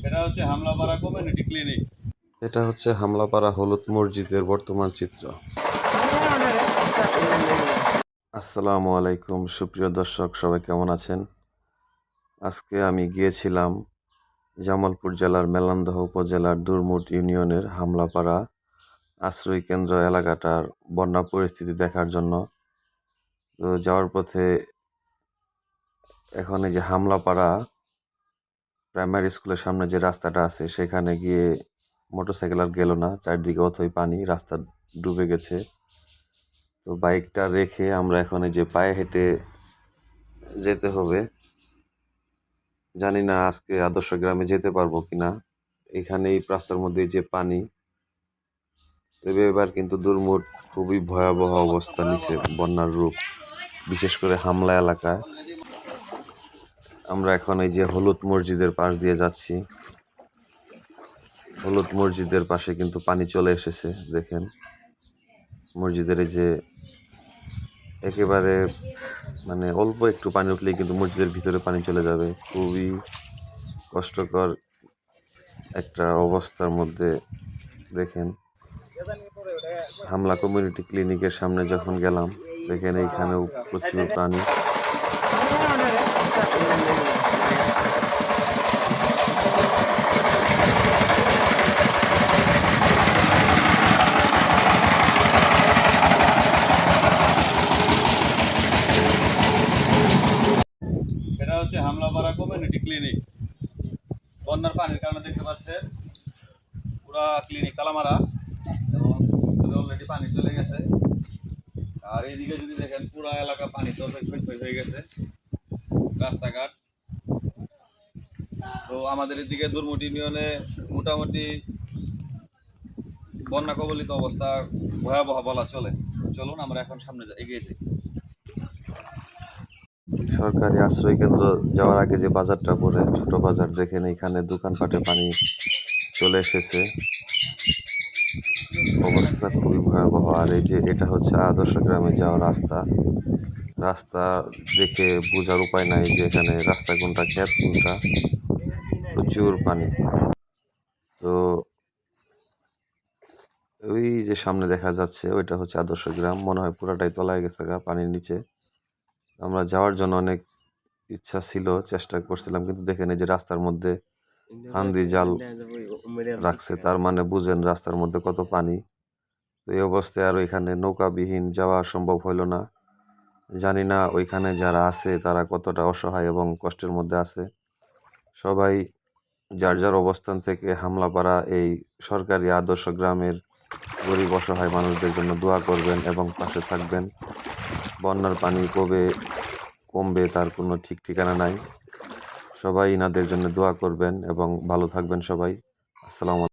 এটা হচ্ছে হামলাপাড়া community clinic. এটা হচ্ছে হামলাপাড়া হলুদ মসজিদের বর্তমান চিত্র। আসসালামু আলাইকুম সুপ্রিয় দর্শক, সবাই কেমন আছেন? আজকে আমি গিয়েছিলাম জামালপুর জেলার মেলান্দহ উপজেলার দুরমুট ইউনিয়নের হামলাপাড়া আশ্রয় কেন্দ্র এলাকাটার বন্যা পরিস্থিতি দেখার জন্য। তো যাওয়ার পথে এখন এই যে হামলাপাড়া প্রাইমারি স্কুলের সামনে যে রাস্তাটা আছে সেখানে গিয়ে মোটরসাইকেল আর গেল না, চারদিকে অথই পানি, রাস্তা ডুবে গেছে। তো বাইকটা রেখে আমরা এখন এই যে পায়ে হেঁটে যেতে হবে। জানি না আজকে আদর্শ গ্রামে যেতে পারবো কিনা। এখানে এই রাস্তার মধ্যে যে পানি, তবে এবার কিন্তু দুর্মুট খুবই ভয়াবহ অবস্থা নিচে, বন্যার রূপ, বিশেষ করে হামলা এলাকায়। আমরা এখন এই যে হলুদ মসজিদের পাশ দিয়ে যাচ্ছি। হলুদ মসজিদের পাশে কিন্তু পানি চলে এসেছে, দেখেন মসজিদের এই যে একেবারে মানে অল্প একটু পানি উঠলেই কিন্তু মসজিদের ভিতরে পানি চলে যাবে। খুবই কষ্টকর একটা অবস্থার মধ্যে। দেখেন হামলা কমিউনিটি ক্লিনিকের সামনে যখন গেলাম, দেখেন এইখানেও প্রচুর পানি। এটা হচ্ছে হামলাপাড়া কমিউনিটি ক্লিনিক। বন্যার পানির কারণে দেখতে পাচ্ছেন পুরা ক্লিনিক তালামারা এবং অলরেডি পানি চলে গেছে। আর এইদিকে যদি দেখেন পুরা এলাকা পানি তো হয়ে গেছে, রাস্তাঘাট। তো আমাদের এদিকে দুর্মুট ইউনিয়নে মোটামুটি বন্যা কবলিত অবস্থা ভয়াবহ বলা চলে। চলুন আমরা এখন সামনে এগিয়ে যাই। সরকারি আশ্রয় কেন্দ্র যাওয়ার আগে যে বাজারটা পড়ে, ছোট বাজার, দেখেন এখানে দোকানপাটে পানি চলে এসেছে। অবস্থা খুবই ভয়াবহ। আর এই যে এটা হচ্ছে আদর্শ গ্রামে যাওয়ার রাস্তা। রাস্তা দেখে বোঝার উপায় নাই যে এখানে রাস্তা কোনটা, ক্ষেত কোনটা, প্রচুর পানি। তো ওই যে সামনে দেখা যাচ্ছে ওইটা হচ্ছে আদর্শ গ্রাম, মনে হয় পুরাটাই তলায় গেছে গা পানির নিচে। আমরা যাওয়ার জন্য অনেক ইচ্ছা ছিল, চেষ্টা করছিলাম, কিন্তু দেখেন এই যে রাস্তার মধ্যে ফান্দি জাল রাখছে, তার মানে বুঝেন রাস্তার মধ্যে কত পানি। তো এই অবস্থায় আর ওইখানে নৌকাবিহীন যাওয়া সম্ভব হইল না। জানি না ওইখানে যারা আছে তারা কতটা অসহায় এবং কষ্টের মধ্যে আছে। সবাই যার যার অবস্থান থেকে হামলাপাড়া এই সরকারি আদর্শ গ্রামের গরিব অসহায় মানুষদের জন্য দোয়া করবেন এবং পাশে থাকবেন। বন্যার পানি কবে কমবে তার কোনো ঠিক ঠিকানা নাই। সবাই ইনাদের জন্য দোয়া করবেন এবং ভালো থাকবেন সবাই। আসসালামু আলাইকুম।